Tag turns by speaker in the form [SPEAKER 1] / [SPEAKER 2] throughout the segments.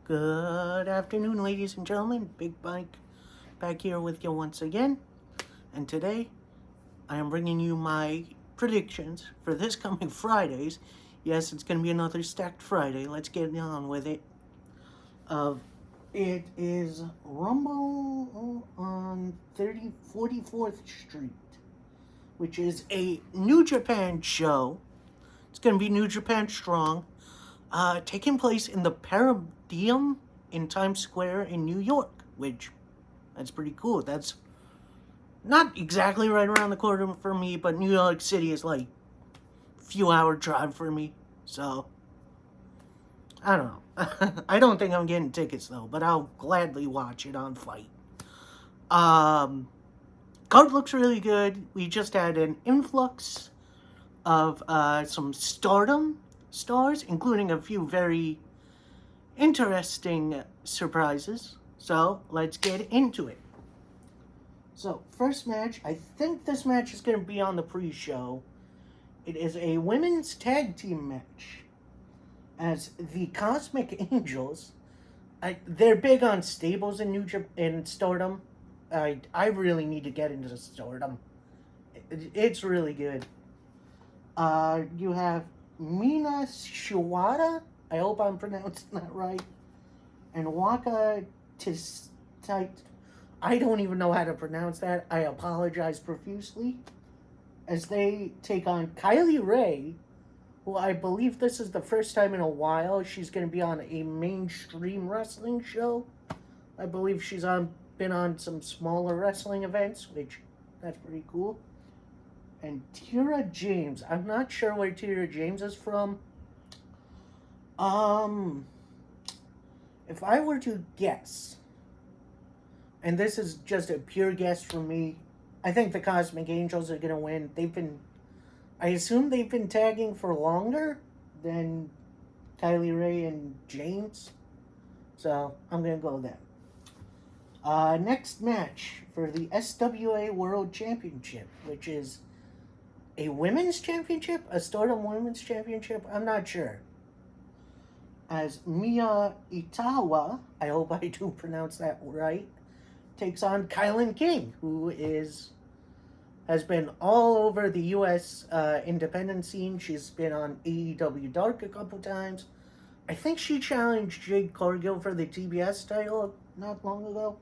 [SPEAKER 1] Good afternoon, ladies and gentlemen. Big Mike back here with you once again. And today, I am bringing you my predictions for this coming Fridays. Yes, it's going to be another stacked Friday. Let's get on with it. It is Rumble on 44th Street, which is a New Japan show. It's going to be New Japan Strong. Taking place in the Paradigm in Times Square in New York, which that's pretty cool. That's not exactly right around the corner for me, but New York City is like a few hour drive for me. So I don't know. I don't think I'm getting tickets though, but I'll gladly watch it on Fight. Um, Card looks really good. We just had an influx of some Stardom stars, including a few very interesting surprises. So let's get into it. So, first match, I think this match is going to be on the pre-show. It is a women's tag team match. As the Cosmic Angels, they're big on stables in Stardom. I really need to get into Stardom. It's really good. You have Mina Shiwata. I hope I'm pronouncing that right. And Waka Tisite. I don't even know how to pronounce that. I apologize profusely. As they take on Kylie Ray, who I believe this is the first time in a while she's going to be on a mainstream wrestling show. I believe she's been on some smaller wrestling events, which that's pretty cool. And Tira James. I'm not sure where Tira James is from. If I were to guess, and this is just a pure guess from me, I think the Cosmic Angels are going to win. I assume they've been tagging for longer than Kylie Ray and James. So I'm going to go with that. Next match for the SWA World Championship, which is a women's championship? A Stardom Women's Championship? I'm not sure. As Mia Itawa, I hope I do pronounce that right, takes on Kylan King, who has been all over the U.S. Independent scene. She's been on AEW Dark a couple times. I think she challenged Jade Cargill for the TBS title not long ago.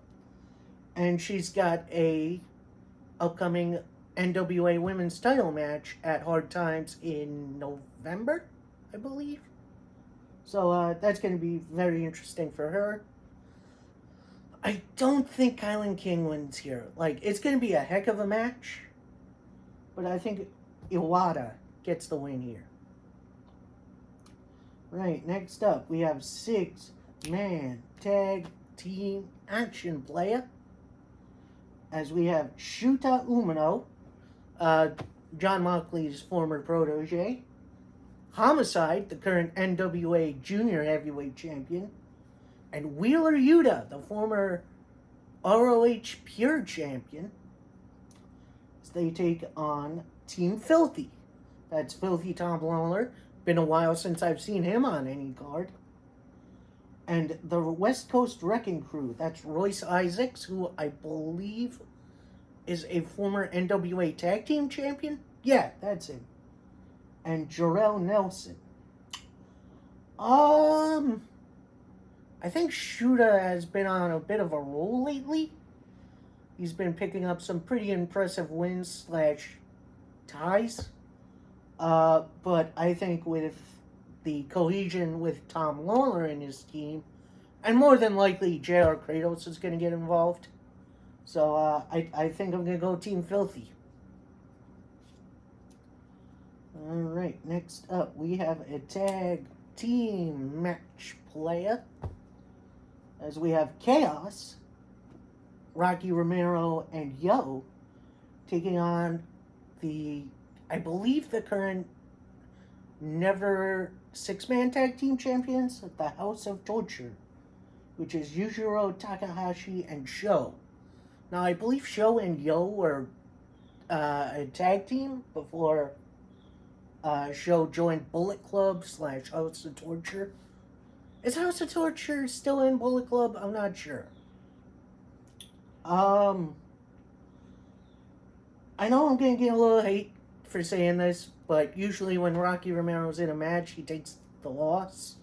[SPEAKER 1] And she's got a upcoming NWA Women's title match at Hard Times in November, I believe. So that's going to be very interesting for her. I don't think Kylan King wins here. It's going to be a heck of a match, but I think Iwata gets the win here. Right, next up, we have 6-man tag team action player. As we have Shuta Umino, John Moxley's former protege. Homicide, the current NWA Junior Heavyweight Champion. And Wheeler Yuta, the former ROH Pure Champion. As they take on Team Filthy. That's Filthy Tom Lawler. Been a while since I've seen him on any card. And the West Coast Wrecking Crew. That's Royce Isaacs, who I believe is a former NWA Tag Team Champion. Yeah, that's him. And Jarrell Nelson. I think Shuta has been on a bit of a roll lately. He's been picking up some pretty impressive wins / ties. But I think with the cohesion with Tom Lawler in his team, and more than likely JR Kratos is going to get involved. So I think I'm going to go Team Filthy. Alright, next up we have a tag team match player. As we have Chaos, Rocky Romero, and Yo taking on I believe the current never 6-man tag team champions at the House of Torture, which is Yujiro Takahashi and Sho. Now, I believe Sho and Yo were a tag team before. Sho joined Bullet Club / House of Torture. Is House of Torture still in Bullet Club? I'm not sure. Um, I know I'm gonna get a little hate for saying this, but usually when Rocky Romero's in a match, he takes the loss.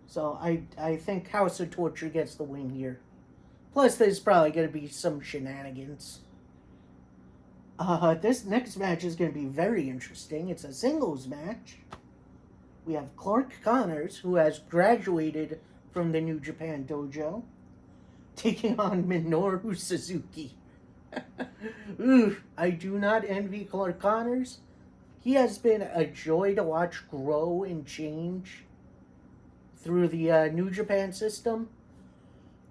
[SPEAKER 1] So I think House of Torture gets the win here. Plus, there's probably gonna be some shenanigans. This next match is gonna be very interesting. It's a singles match. We have Clark Connors, who has graduated from the New Japan Dojo, taking on Minoru Suzuki. Oof, I do not envy Clark Connors. He has been a joy to watch grow and change through the New Japan system.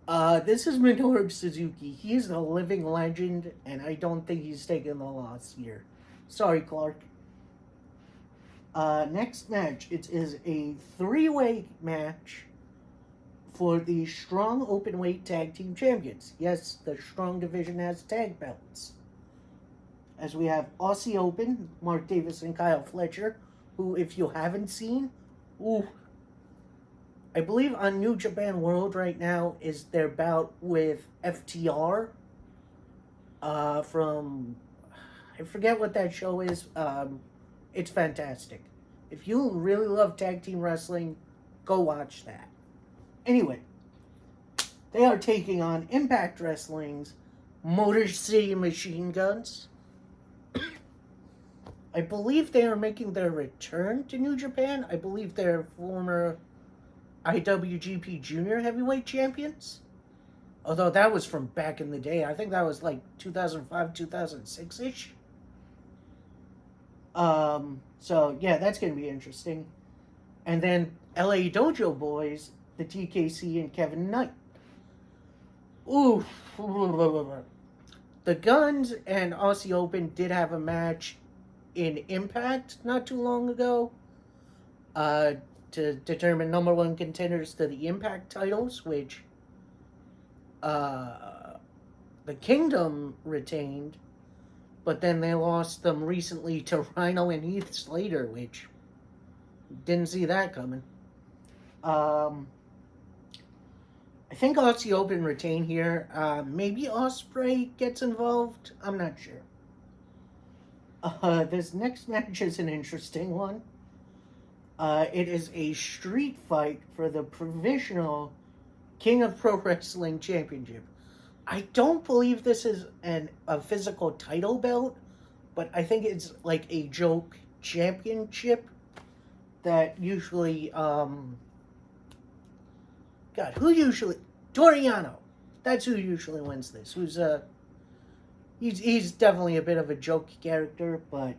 [SPEAKER 1] This is Minoru Suzuki. He's a living legend, and I don't think he's taking the loss here. Sorry, Clark. Next match, it is a three-way match for the Strong Openweight Tag Team Champions. Yes, the Strong division has tag belts. As we have Aussie Open, Mark Davis and Kyle Fletcher, who, if you haven't seen, I believe on New Japan World right now is their bout with FTR from, I forget what that show is. It's fantastic. If you really love tag team wrestling, go watch that. Anyway, they are taking on Impact Wrestling's Motor City Machine Guns. I believe they are making their return to New Japan. I believe they're former IWGP Junior Heavyweight Champions. Although that was from back in the day. I think that was like 2005, 2006-ish. So, yeah, that's going to be interesting. And then LA Dojo Boys, the TKC and Kevin Knight. Ooh. The Guns and Aussie Open did have a match in Impact not too long ago to determine number one contenders to the Impact titles, which the Kingdom retained, but then they lost them recently to Rhino and Heath Slater, which didn't see that coming. I think Aussie Open retain here. Maybe Ospreay gets involved. I'm not sure. This next match is an interesting one. It is a street fight for the provisional King of Pro Wrestling Championship. I don't believe this is a physical title belt, but I think it's like a joke championship that usually, Toriano. That's who usually wins this. He's definitely a bit of a joke character, but,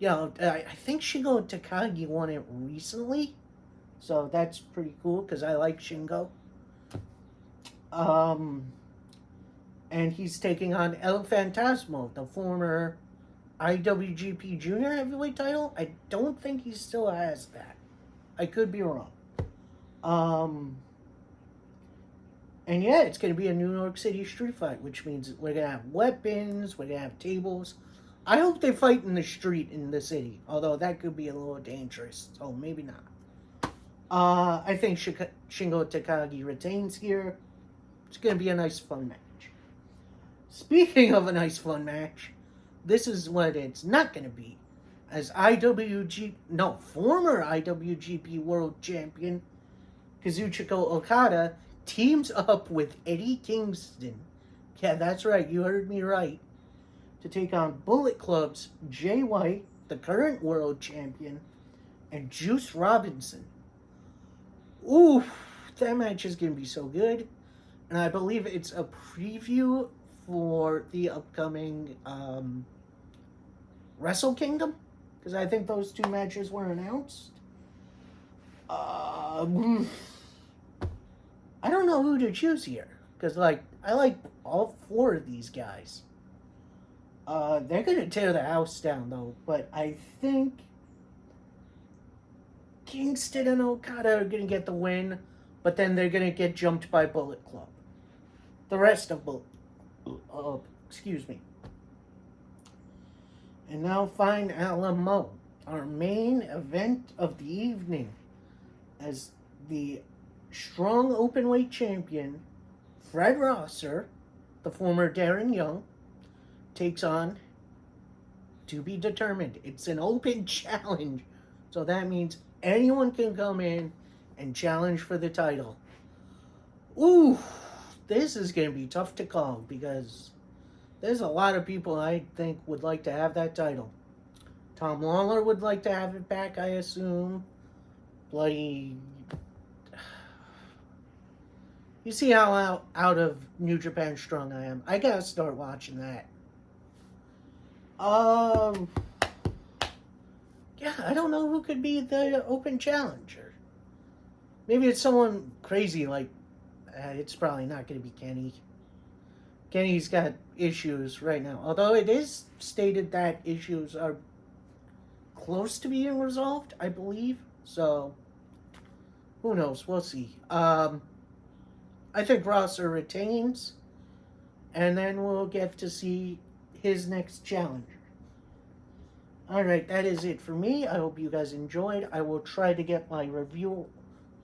[SPEAKER 1] I think Shingo Takagi won it recently, so that's pretty cool, because I like Shingo. And he's taking on El Fantasmo, the former IWGP Junior Heavyweight title. I don't think he still has that. I could be wrong. And yeah, it's going to be a New York City street fight, which means we're going to have weapons, we're going to have tables. I hope they fight in the street in the city, although that could be a little dangerous, so maybe not. I think Shingo Takagi retains here. It's going to be a nice, fun match. Speaking of a nice, fun match, this is what it's not going to be. As former IWGP World Champion Kazuchika Okada teams up with Eddie Kingston. Yeah, that's right, you heard me right. To take on Bullet Club's Jay White, the current world champion, and Juice Robinson. Ooh, that match is going to be so good. And I believe it's a preview for the upcoming Wrestle Kingdom, because I think those two matches were announced. I don't know who to choose here, because I like all four of these guys. They're going to tear the house down, though, but I think Kingston and Okada are going to get the win, but then they're going to get jumped by Bullet Club. The rest of excuse me. And now Fine Alamo, our main event of the evening, as the strong openweight champion, Fred Rosser, the former Darren Young, takes on to be determined. It's an open challenge. So that means anyone can come in and challenge for the title. Ooh, this is going to be tough to call because there's a lot of people I think would like to have that title. Tom Lawler would like to have it back, I assume. Bloody. You see how out of New Japan Strong I am. I gotta start watching that. Yeah, I don't know who could be the open challenger. Maybe it's someone crazy like. It's probably not going to be Kenny. Kenny's got issues right now. Although it is stated that issues are close to being resolved, I believe. So, who knows? We'll see. I think Rosser retains. And then we'll get to see his next challenger. Alright, that is it for me. I hope you guys enjoyed. I will try to get my review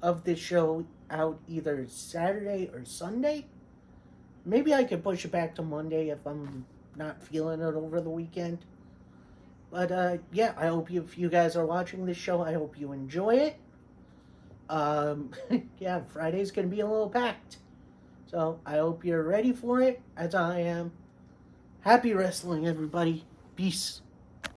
[SPEAKER 1] of this show out either Saturday or Sunday. Maybe I could push it back to Monday if I'm not feeling it over the weekend. But yeah, I hope if you guys are watching this show, I hope you enjoy it. Yeah, Friday's going to be a little packed. So I hope you're ready for it, as I am. Happy wrestling, everybody. Peace.